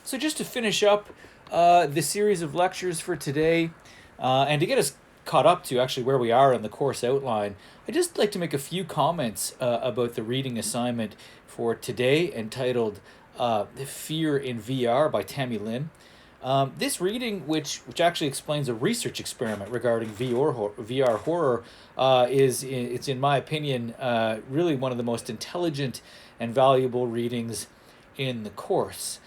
So just to finish up the series of lectures for today, and to get us caught up to actually where we are in the course outline, I'd just like to make a few comments about the reading assignment for today entitled Fear in VR by Tammy Lin. This reading, which actually explains a research experiment regarding VR horror, it's in my opinion really one of the most intelligent and valuable readings in the course.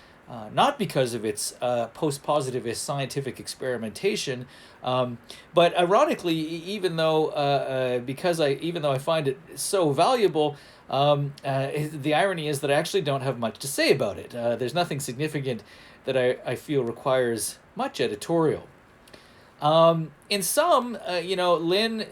Not because of its post-positivist scientific experimentation, but ironically, even though I find it so valuable, the irony is that I actually don't have much to say about it. There's nothing significant that I feel requires much editorial. In sum, Lin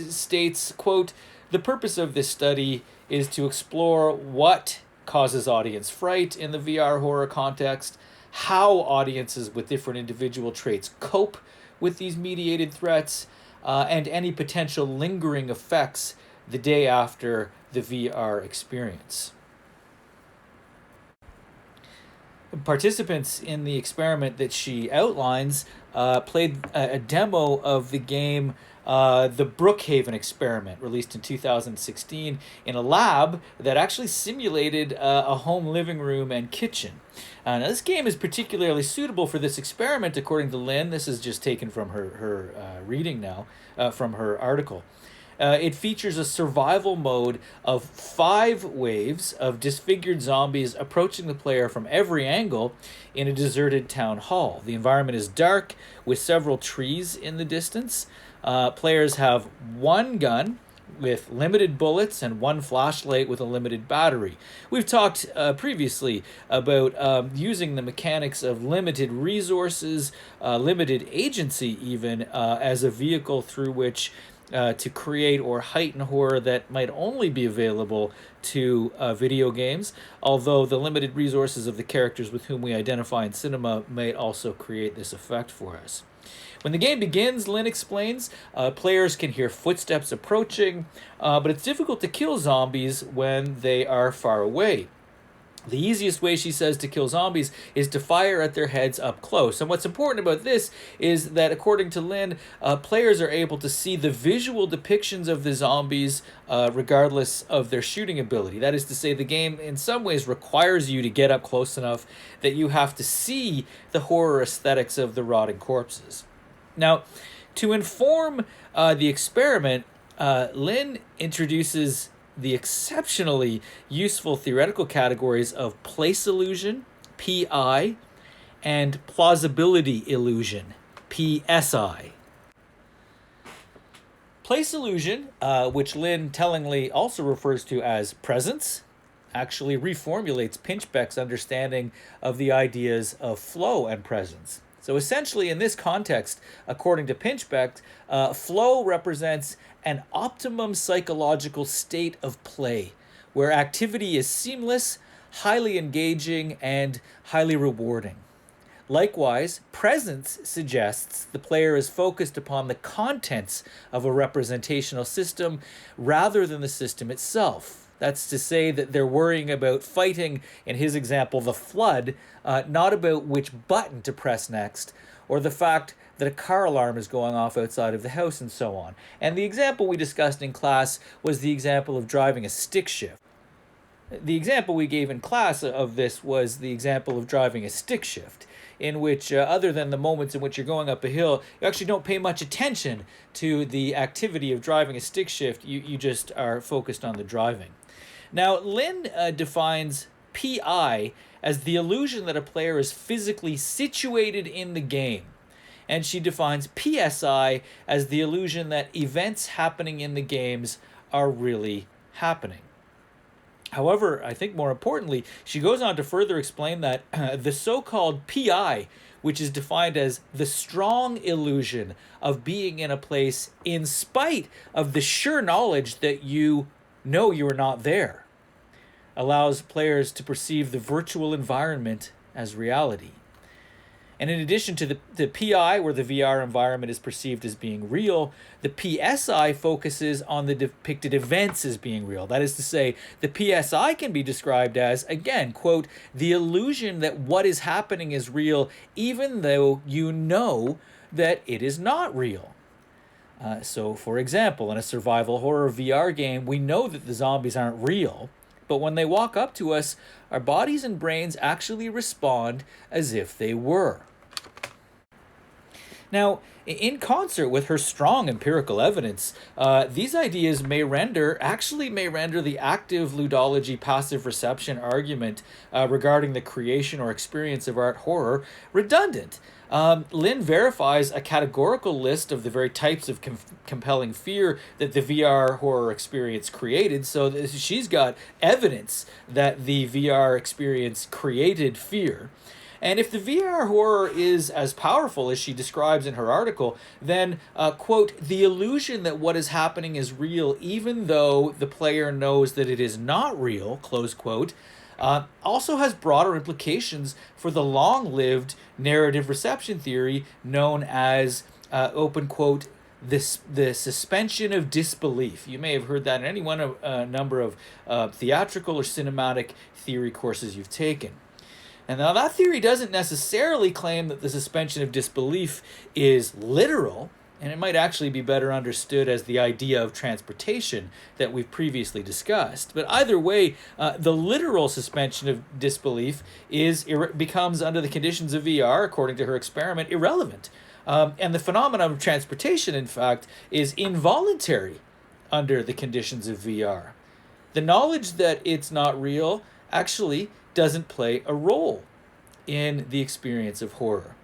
states, quote, "The purpose of this study is to explore what causes audience fright in the VR horror context, how audiences with different individual traits cope with these mediated threats, and any potential lingering effects the day after the VR experience." Participants in the experiment that she outlines played a demo of the game the Brookhaven experiment, released in 2016, in a lab that actually simulated a home living room and kitchen. Now, this game is particularly suitable for this experiment, according to Lin. This is just taken from her reading now, from her article. It features a survival mode of 5 waves of disfigured zombies approaching the player from every angle in a deserted town hall. The environment is dark, with several trees in the distance. Players have one gun with limited bullets and one flashlight with a limited battery. We've talked previously about using the mechanics of limited resources, limited agency even, as a vehicle through which to create or heighten horror that might only be available to video games, although the limited resources of the characters with whom we identify in cinema may also create this effect for us. When the game begins, Lin explains, players can hear footsteps approaching, but it's difficult to kill zombies when they are far away. The easiest way, she says, to kill zombies is to fire at their heads up close. And what's important about this is that, according to Lin, players are able to see the visual depictions of the zombies regardless of their shooting ability. That is to say, the game in some ways requires you to get up close enough that you have to see the horror aesthetics of the rotting corpses. Now, to inform the experiment, Lin introduces the exceptionally useful theoretical categories of place illusion, PI, and plausibility illusion, PSI. Place illusion, which Lin tellingly also refers to as presence, actually reformulates Pinchbeck's understanding of the ideas of flow and presence. So essentially, in this context, according to Pinchbeck, flow represents an optimum psychological state of play, where activity is seamless, highly engaging, and highly rewarding. Likewise, presence suggests the player is focused upon the contents of a representational system rather than the system itself. That's to say that they're worrying about fighting, in his example, the flood, not about which button to press next, or the fact that a car alarm is going off outside of the house, and so on. And the example we discussed in class was the example of driving a stick shift. The example we gave in class of this was the example of driving a stick shift, in which, other than the moments in which you're going up a hill, you actually don't pay much attention to the activity of driving a stick shift. You just are focused on the driving. Now, Lin defines PI as the illusion that a player is physically situated in the game. And she defines PSI as the illusion that events happening in the games are really happening. However, I think more importantly, she goes on to further explain that the so-called PI, which is defined as the strong illusion of being in a place in spite of the sure knowledge that you know you are not there, allows players to perceive the virtual environment as reality. And in addition to the PI, where the VR environment is perceived as being real, the PSI focuses on the depicted events as being real. That is to say, the PSI can be described as, again, quote, the illusion that what is happening is real, even though you know that it is not real. So, for example, in a survival horror VR game, we know that the zombies aren't real, but when they walk up to us, our bodies and brains actually respond as if they were. Now, in concert with her strong empirical evidence, these ideas may render the active ludology passive reception argument regarding the creation or experience of art horror redundant. Lynn verifies a categorical list of the very types of compelling fear that the VR horror experience created, so she's got evidence that the VR experience created fear. And if the VR horror is as powerful as she describes in her article, then, quote, the illusion that what is happening is real even though the player knows that it is not real, close quote, also has broader implications for the long-lived narrative reception theory known as, open quote, the suspension of disbelief. You may have heard that in any one of a number of theatrical or cinematic theory courses you've taken. And now that theory doesn't necessarily claim that the suspension of disbelief is literal, and it might actually be better understood as the idea of transportation that we've previously discussed. But either way, the literal suspension of disbelief becomes, under the conditions of VR, according to her experiment, irrelevant. And the phenomenon of transportation, in fact, is involuntary under the conditions of VR. The knowledge that it's not real actually doesn't play a role in the experience of horror.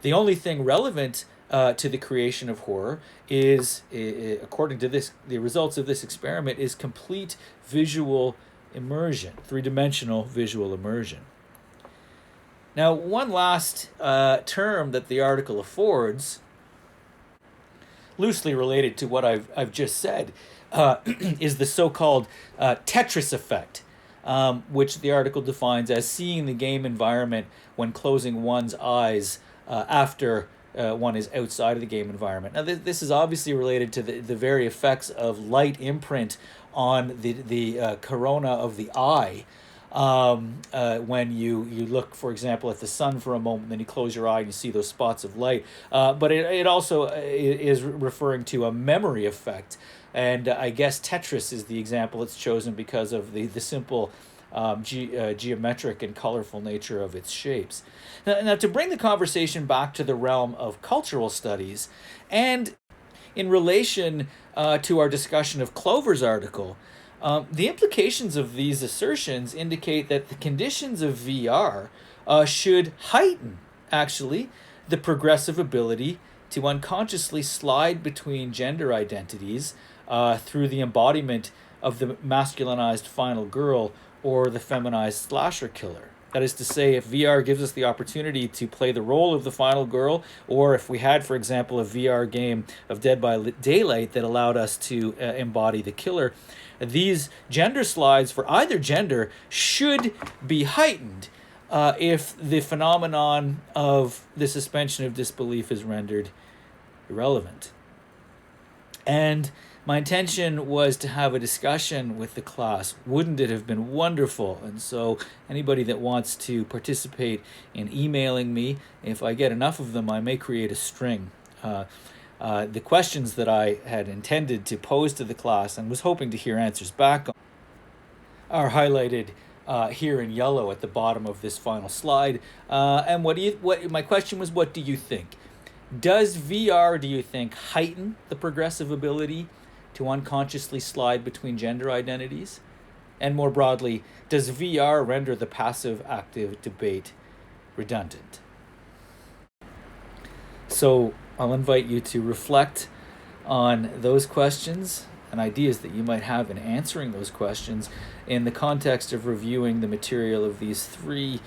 The only thing relevant to the creation of horror is, according to the results of this experiment, is complete visual immersion, three-dimensional visual immersion. Now, one last term that the article affords, loosely related to what I've just said, is the so-called Tetris effect. Which the article defines as seeing the game environment when closing one's eyes after one is outside of the game environment. Now, this is obviously related to the very effects of light imprint on the corona of the eye. When you look, for example, at the sun for a moment, then you close your eye and you see those spots of light. But it also is referring to a memory effect. And I guess Tetris is the example it's chosen because of the simple geometric and colorful nature of its shapes. Now, to bring the conversation back to the realm of cultural studies, and in relation to our discussion of Clover's article, the implications of these assertions indicate that the conditions of VR should heighten, actually, the progressive ability to unconsciously slide between gender identities through the embodiment of the masculinized final girl or the feminized slasher killer. That is to say, if VR gives us the opportunity to play the role of the final girl, or if we had, for example, a VR game of Dead by Daylight that allowed us to embody the killer, these gender slides for either gender should be heightened if the phenomenon of the suspension of disbelief is rendered irrelevant. And my intention was to have a discussion with the class. Wouldn't it have been wonderful? And so anybody that wants to participate in emailing me, if I get enough of them, I may create a string. The questions that I had intended to pose to the class and was hoping to hear answers back on are highlighted here in yellow at the bottom of this final slide. And my question was, what do you think? Does VR, do you think, heighten the progressive ability to unconsciously slide between gender identities? And more broadly, does VR render the passive-active debate redundant? So I'll invite you to reflect on those questions and ideas that you might have in answering those questions in the context of reviewing the material of these three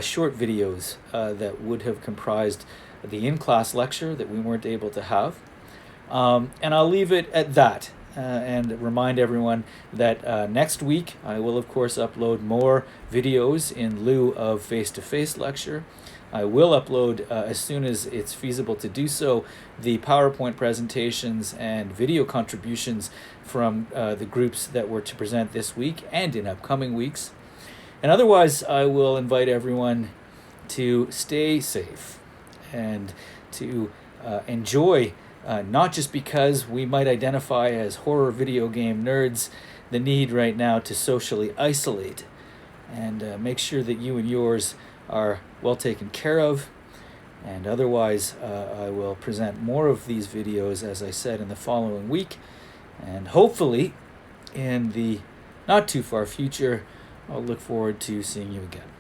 short videos that would have comprised the in-class lecture that we weren't able to have. And I'll leave it at that. and remind everyone that next week I will, of course, upload more videos in lieu of face-to-face lecture. I will upload, as soon as it's feasible to do so, the PowerPoint presentations and video contributions from the groups that were to present this week and in upcoming weeks. And otherwise, I will invite everyone to stay safe and to enjoy, not just because we might identify as horror video game nerds, the need right now to socially isolate, and make sure that you and yours are well taken care of. And otherwise, I will present more of these videos, as I said, in the following week. And hopefully, in the not too far future, I'll look forward to seeing you again.